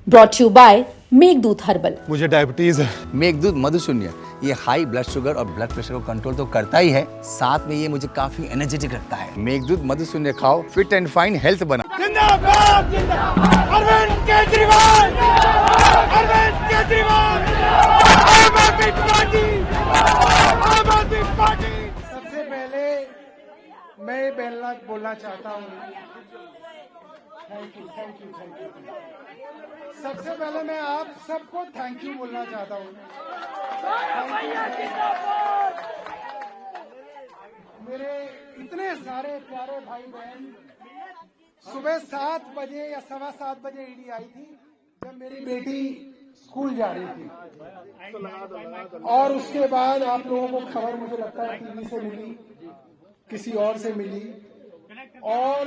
Brought you by Meghdoot herbal. मुझे diabetes है। मेघदूत मधुशून्य ये हाई ब्लड शुगर और ब्लड प्रेशर को कंट्रोल तो करता ही है, साथ में ये मुझे काफी एनर्जेटिक रखता है। मेघदूत मधुशून्य खाओ, फिट एंड फाइन हेल्थ बना। जिंदाबाद जिंदाबाद अरविंद केजरीवाल, अरविंद केजरीवाल, आम आदमी पार्टी, आम आदमी पार्टी। सबसे पहले मैं बोलना चाहता हूँ, थैंक यू। सबसे पहले मैं आप सबको थैंक यू बोलना चाहता हूँ। मेरे इतने सारे प्यारे भाई बहन, सुबह 7 बजे या 7:15 बजे ईडी आई थी जब मेरी बेटी स्कूल जा रही थी, और उसके बाद आप लोगों को खबर मुझे लगता है टीवी से मिली, किसी और से मिली, और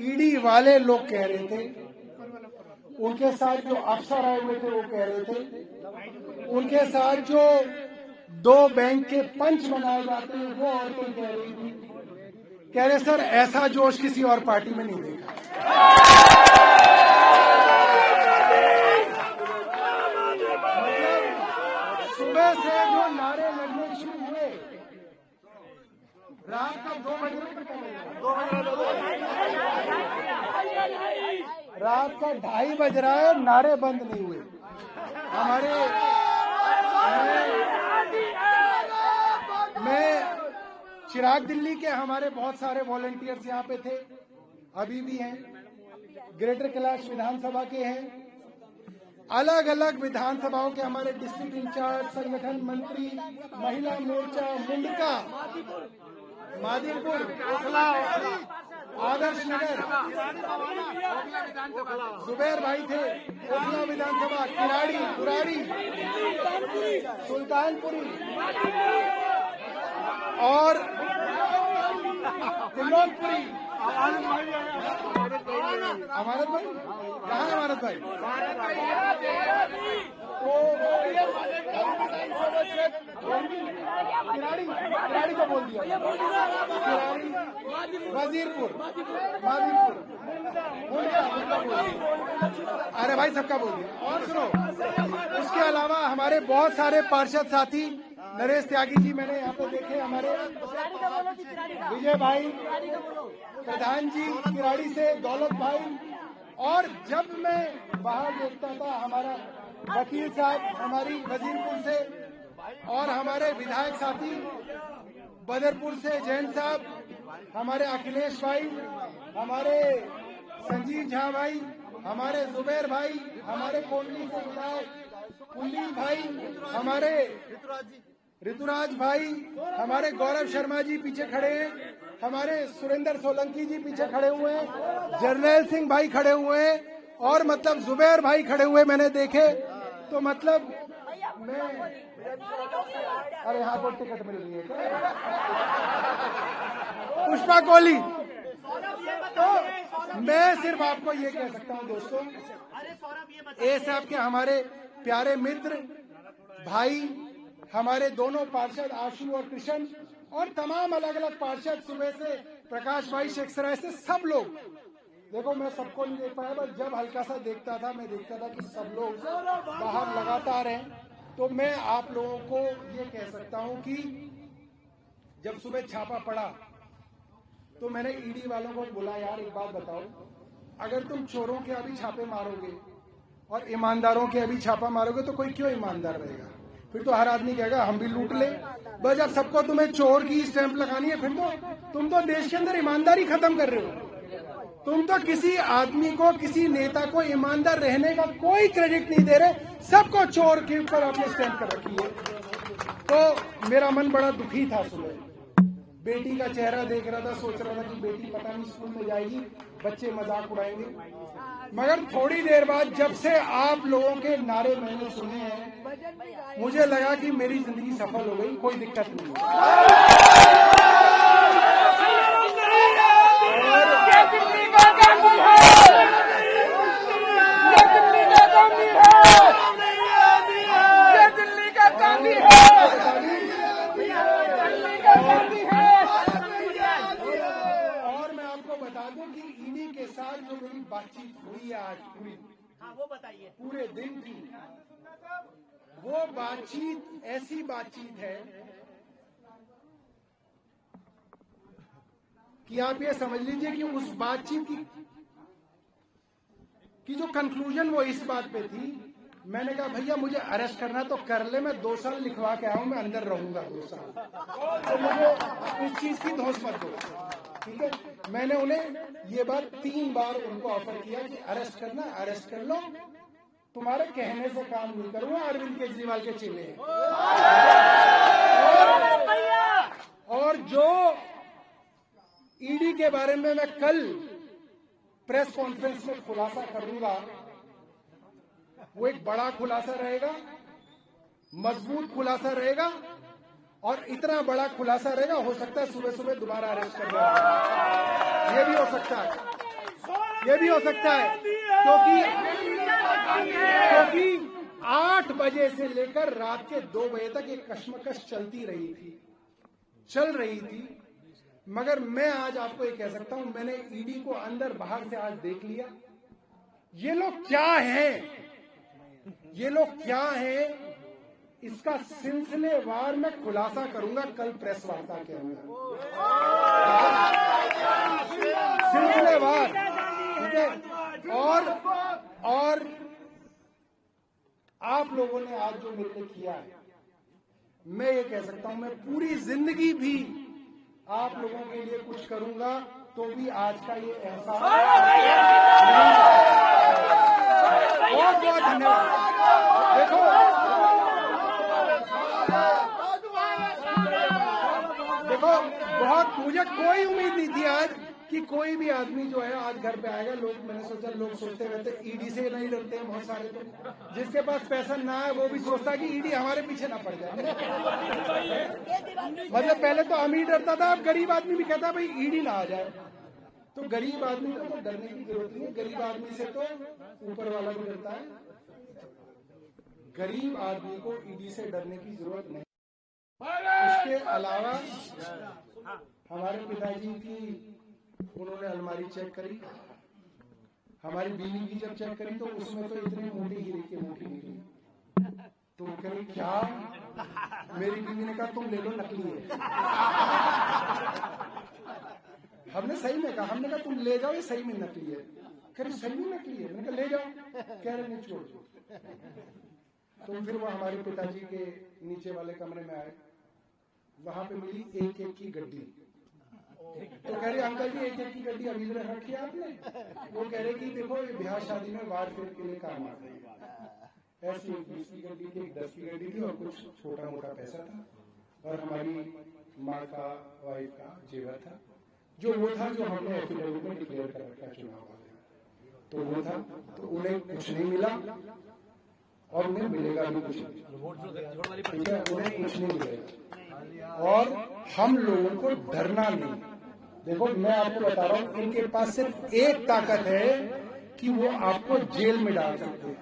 ईडी वाले लोग कह रहे थे, उनके साथ जो अफसर आए हुए थे वो कह रहे थे, उनके साथ जो 2 बैंक के पंच बनाए जाते हैं वो औरतें कह रही थी, कह रहे सर ऐसा जोश किसी और पार्टी में नहीं देखा। सुबह से जो नारे लगने शुरू हुए, रात का 2 बजे रात का 2:30 बज रहा है, नारे बंद नहीं हुए। मैं चिराग दिल्ली के हमारे बहुत सारे वॉलंटियर्स यहाँ पे थे, अभी भी हैं, ग्रेटर कैलाश विधानसभा के हैं, अलग अलग विधानसभाओं के हमारे डिस्ट्रिक्ट इंचार्ज, संगठन मंत्री, महिला मोर्चा, मुंडका, मादीपुर, आदर्श नगर, जुबैर भाई थे, ओखला विधानसभा, किराड़ी, कुराड़ी, सुल्तानपुरी और तिल्लोनपुरी। अमानत भाई कहाँ? अमानत भाई किराड़ी को बोल दिया, किराड़ी, वजीरपुर, मादीपुर, अरे भाई सबका बोल दिया। और सुनो, उसके अलावा हमारे बहुत सारे पार्षद साथी, नरेश त्यागी जी मैंने यहाँ पे देखे, हमारे विजय भाई, प्रधान जी किराड़ी से, दौलत भाई, और जब मैं बाहर देखता था हमारा वकील साहब, हमारी वजीरपुर से, और हमारे विधायक साथी बदरपुर से जैन साहब, हमारे अखिलेश भाई, हमारे संजीव झा भाई, हमारे जुबैर भाई, हमारे कोंडली से विधायक कुलदीप भाई, हमारे ऋतुराज भाई, हमारे गौरव शर्मा जी पीछे खड़े हैं, हमारे सुरेंद्र सोलंकी जी पीछे खड़े हुए हैं, जर्नैल सिंह भाई खड़े हुए हैं, और मतलब जुबैर भाई खड़े हुए मैंने देखे। तो मतलब मैं, अरे यहाँ पर टिकट मिल रही है क्या? पुष्पा कोहली। तो मैं सिर्फ आपको ये कह सकता हूँ दोस्तों, ये सब के हमारे प्यारे मित्र भाई, हमारे दोनों पार्षद आशु और कृष्ण, और तमाम अलग अलग पार्षद, सुबह से प्रकाश भाई शेखसराय से, सब लोग, देखो मैं सबको नहीं देख पाया, बस जब हल्का सा देखता था, मैं देखता था कि सब लोग बाहर लगातार हैं। तो मैं आप लोगों को ये कह सकता हूं कि जब सुबह छापा पड़ा तो मैंने ईडी वालों को बोला, यार एक बात बताओ, अगर तुम चोरों के अभी छापे मारोगे और ईमानदारों के अभी छापा मारोगे तो कोई क्यों ईमानदार रहेगा? फिर तो हर आदमी कहेगा हम भी लूट ले। बस जब सबको तुम्हें चोर की स्टैंप लगानी है, फिर तो तुम तो देश के अंदर ईमानदारी खत्म कर रहे हो। तुम तो किसी आदमी को, किसी नेता को ईमानदार रहने का कोई क्रेडिट नहीं दे रहे, सबको चोर के ऊपर आपने स्टैंप कर रखी है। तो मेरा मन बड़ा दुखी था। सुबह बेटी का चेहरा देख रहा था, सोच रहा था कि बेटी पता नहीं स्कूल में जाएगी, बच्चे मजाक उड़ाएंगे, मगर थोड़ी देर बाद जब से आप लोगों के नारे मैंने सुने हैं, मुझे लगा कि मेरी जिंदगी सफल हो गई, कोई दिक्कत नहीं। और मैं आपको बता दूं कि ईडी के साथ जो मेरी बातचीत हुई है आज पूरी, पूरे दिन की वो बातचीत ऐसी बातचीत है कि आप ये समझ लीजिए कि उस बातचीत की जो कंक्लूजन वो इस बात पे थी। मैंने कहा भैया मुझे अरेस्ट करना तो कर ले, मैं 2 साल लिखवा के आया हूं, मैं अंदर रहूंगा 2 साल, तो मुझे इस चीज की धौंस मत दो, ठीक है। मैंने उन्हें ये बात 3 बार उनको ऑफर किया कि अरेस्ट करना, अरेस्ट कर लो, तुम्हारे कहने से काम नहीं करूंगा, अरविंद केजरीवाल के चेले हैं। और जो ईडी के बारे में मैं कल प्रेस कॉन्फ्रेंस में खुलासा करूंगा, वो एक बड़ा खुलासा रहेगा, मजबूत खुलासा रहेगा, और इतना बड़ा खुलासा रहेगा, हो सकता है सुबह सुबह दोबारा अरेस्ट कर दिया। ये भी हो सकता है, ये भी हो सकता है, क्योंकि 8 बजे से लेकर रात के 2 बजे तक ये कश्मकश चल रही थी। मगर मैं आज आपको ये कह सकता हूं, मैंने ईडी को अंदर बाहर से आज देख लिया। ये लोग क्या हैं, इसका सिलसिलेवार मैं खुलासा करूंगा कल प्रेस वार्ता के अंदर, सिलसिलेवार, ठीक है। और आप लोगों ने आज जो मेरे लिए किया है, मैं ये कह सकता हूं, मैं पूरी जिंदगी भी आप लोगों के लिए कुछ करूंगा तो भी आज का ये एहसास। बहुत बहुत धन्यवाद। देखो बहुत, मुझे कोई उम्मीद नहीं थी आज कि कोई भी आदमी जो है आज घर पे आएगा। मैंने सोचा लोग सोचते रहते ईडी से नहीं डरते हैं बहुत सारे लोग, जिसके पास पैसा ना है वो भी सोचता है कि ईडी हमारे पीछे ना पड़ जाए। मतलब पहले तो अमीर डरता था, अब गरीब आदमी भी कहता है भाई ईडी ना आ जाए। तो गरीब आदमी को तो डरने की जरूरत नहीं है, गरीब आदमी से तो ऊपर वाला भी डरता है। गरीब आदमी को ईडी से डरने की जरूरत नहीं। उसके अलावा हमारे पिताजी की उन्होंने अलमारी चेक करी, हमारी बीवी की जब चेक करी तो उसमें तो इतनी मोटी हीरे की मोटी निकली। तो कह रही क्या? मेरी बीवी ने कहा तुम ले लो, नकली है। हमने सही में कहा, हमने कहा तुम ले जाओ, ये सही में नकली है। कह रही सही में नकली है? मैंने कहा ले जाओ। कह रहे नहीं छोड़। तो फिर वो हमारे पिताजी के नीचे वाले कमरे में आए, वहां पे मिली 1-1 की गड्डी। तो कह रहे अंकल जी 1-1 की गड्डी अभी तक रखी है आपने? वो कह रहे कि देखो ये ब्याह शादी में वार फेर के लिए काम आता है। ऐसी 20 की गड्डी थी, 10 की गड्डी थी, और कुछ छोटा मोटा पैसा था, और हमारी माँ का, वाइफ का जेवर था, जो वो था जो हमने एफिडेविट में डिक्लेयर कर रखा चुनाव वाले। तो वो था, तो उन्हें कुछ नहीं मिला और उन्हें मिलेगा भी कुछ नहीं, ठीक है, उन्हें कुछ नहीं मिलेगा। और हम लोगों को डरना नहीं। देखो मैं आपको बता रहा हूँ, इनके पास सिर्फ एक ताकत है कि वो आपको जेल में डाल सकते हैं,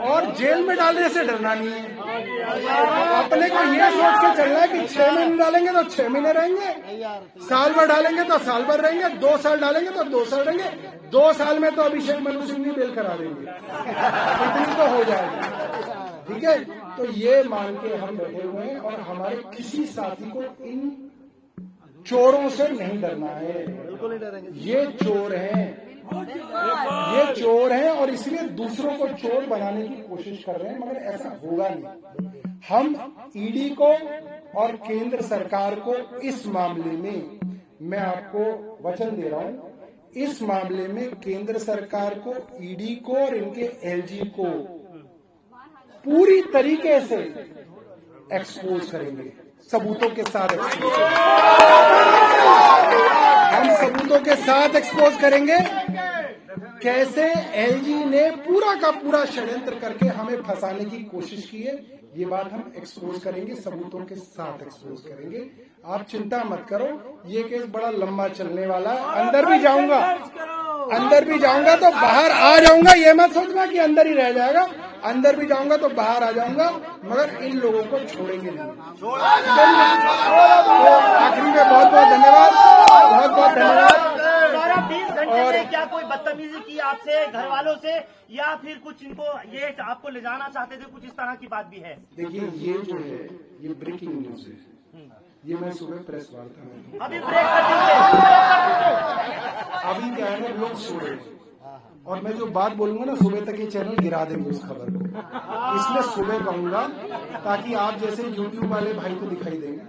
और जेल में डालने से डरना नहीं है। अपने को ये सोच के चलना है कि 6 महीने डालेंगे तो 6 महीने रहेंगे, साल भर डालेंगे तो साल भर रहेंगे, 2 साल डालेंगे तो 2 साल रहेंगे। 2 साल में तो अभिषेक मनु सिंह भी बेल करा देंगे, इतनी तो हो जाएगी, ठीक है। तो ये मान के हम बैठे हुए हैं, और हमारे किसी साथी को इन चोरों से नहीं डरना है। ये चोर हैं, और इसलिए दूसरों को चोर बनाने की कोशिश कर रहे हैं, मगर ऐसा होगा नहीं। हम ईडी को और केंद्र सरकार को इस मामले में, मैं आपको वचन दे रहा हूं, इस मामले में केंद्र सरकार को, ईडी को और इनके एलजी को पूरी तरीके से एक्सपोज करेंगे, सबूतों के साथ एक्सपोज करेंगे। हम सबूतों के साथ एक्सपोज करेंगे कैसे एलजी ने पूरा का पूरा षड्यंत्र करके हमें फंसाने की कोशिश की है। ये बात हम एक्सपोज करेंगे, सबूतों के साथ एक्सपोज करेंगे। आप चिंता मत करो, ये केस बड़ा लंबा चलने वाला है। अंदर भी जाऊंगा तो बाहर आ जाऊंगा, ये मत सोचना कि अंदर ही रह जाएगा। अंदर भी जाऊंगा तो बाहर आ जाऊंगा, मगर इन लोगों को छोड़ेंगे नहीं। आखिरी में बहुत बहुत धन्यवाद, बहुत बहुत धन्यवाद। 20 घंटे में क्या कोई बदतमीजी की आपसे, घर वालों से, या फिर कुछ इनको ये आपको ले जाना चाहते थे, कुछ इस तरह की बात भी है? देखिए, ये जो है ये ब्रेकिंग न्यूज है। ये मैं सुबह प्रेस वार्ता में अभी ब्रेक कर दीजिए। अभी क्या है ना, लोग सो रहे हैं और मैं जो बात बोलूंगा ना सुबह तक ये चैनल गिरा देंगे उस खबर को, इसलिए सुबह कहूंगा ताकि आप जैसे यूट्यूब वाले भाई को दिखाई देंगे।